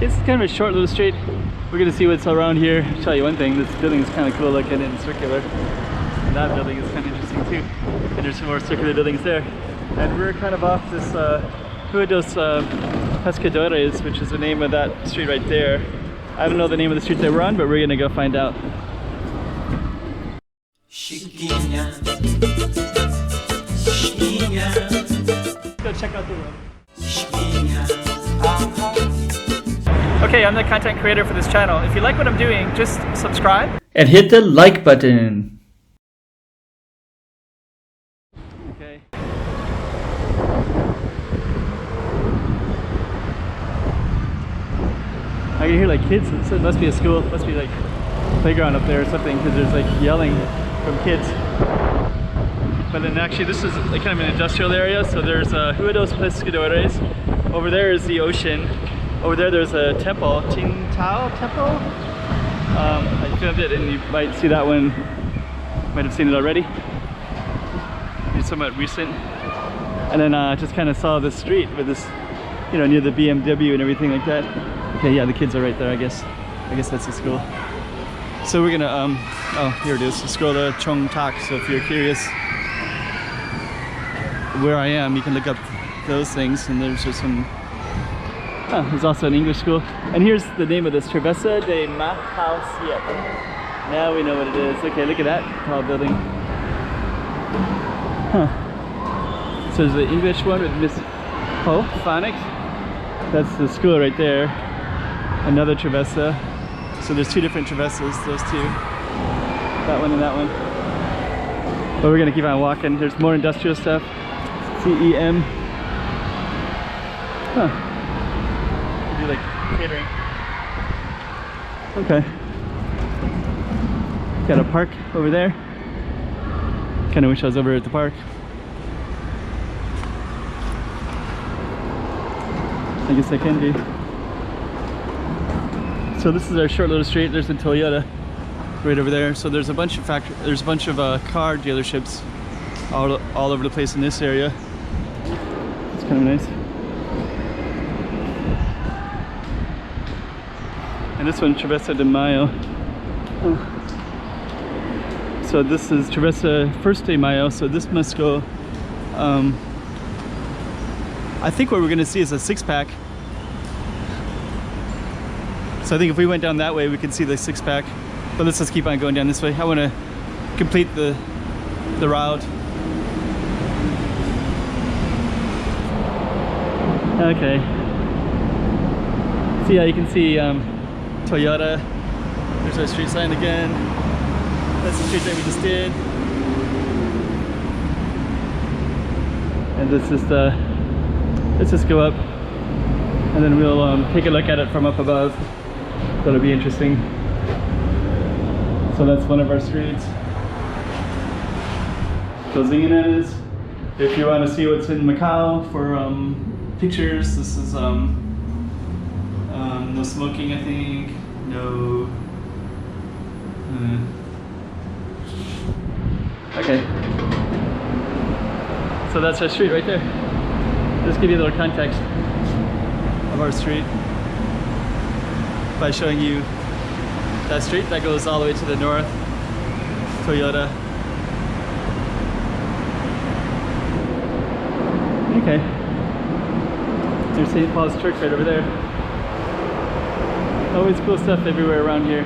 Okay, this is kind of a short little street. We're gonna see what's around here. I'll tell you one thing, this building is kind of cool looking and circular. And that building is kind of interesting too. And there's some more circular buildings there. And we're kind of off this Rua dos Pescadores, which is the name of that street right there. I don't know the name of the street that we're on, but we're gonna go find out. Chiquinha, Chiquinha. Go check out the road. Chiquinha. Okay, I'm the content creator for this channel. If you like what I'm doing, just subscribe and hit the like button. Okay. I can hear like kids, so it must be a school, it must be like playground up there or something, because there's like yelling from kids. But then actually this is like kind of an industrial area, so there's Rua dos Pescadores. Over there is the ocean. Over there's a temple, Ting Tao Temple. I filmed it and you might see that one, might have seen it already. It's somewhat recent. And then just kind of saw this street with this, you know, near the BMW and everything like that. Okay, yeah, the kids are right there, I guess. I guess that's the school. So we're gonna, oh, here it is, scroll to Chong Tak. So if you're curious where I am, you can look up those things, and there's just some, oh, there's also an English school. And here's the name of this, Travessa de Macau. Now we know what it is. Okay, look at that tall building. Huh. So there's the English one with Miss Ho, Phonics. That's the school right there. Another Travessa. So there's two different Travessas, those two. That one and that one. But we're gonna keep on walking. There's more industrial stuff. CEM. Huh. Could be like catering. Okay. Got a park over there. Kinda wish I was over at the park. I guess I can be. So this is our short little street. There's the Toyota right over there. So there's a bunch of car dealerships all over the place in this area. It's kind of nice. And this one, Travessa de Mayo. Oh. So this is Travessa First de Mayo. So this must go. I think what we're gonna see is a six-pack. So I think if we went down that way, we could see the six-pack. But let's just keep on going down this way. I want to complete the route. Okay. So yeah, you can see Toyota. There's our street sign again. That's the street that we just did. And let's just go up, and then we'll take a look at it from up above. That'll be interesting. So that's one of our streets. Closing in is. If you want to see what's in Macau for pictures, this is no smoking, I think. No. Okay. So that's our street right there. Just give you a little context of our street by showing you that street that goes all the way to the north. Toyota. Okay. There's St. Paul's Church right over there. Always cool stuff everywhere around here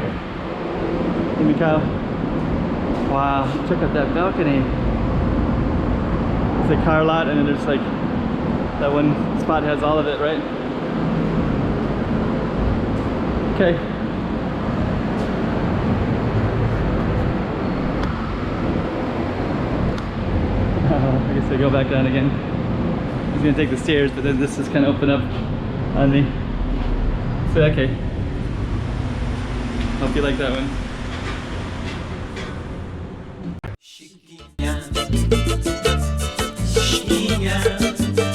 in Macau. Wow, check out that balcony. It's a car lot, and then there's like that one spot has all of it, right? Okay. I guess I go back down again. I was gonna take the stairs, but then this is kind of open up on me. So okay. Hope you like that one. Chiquinha, Chiquinha.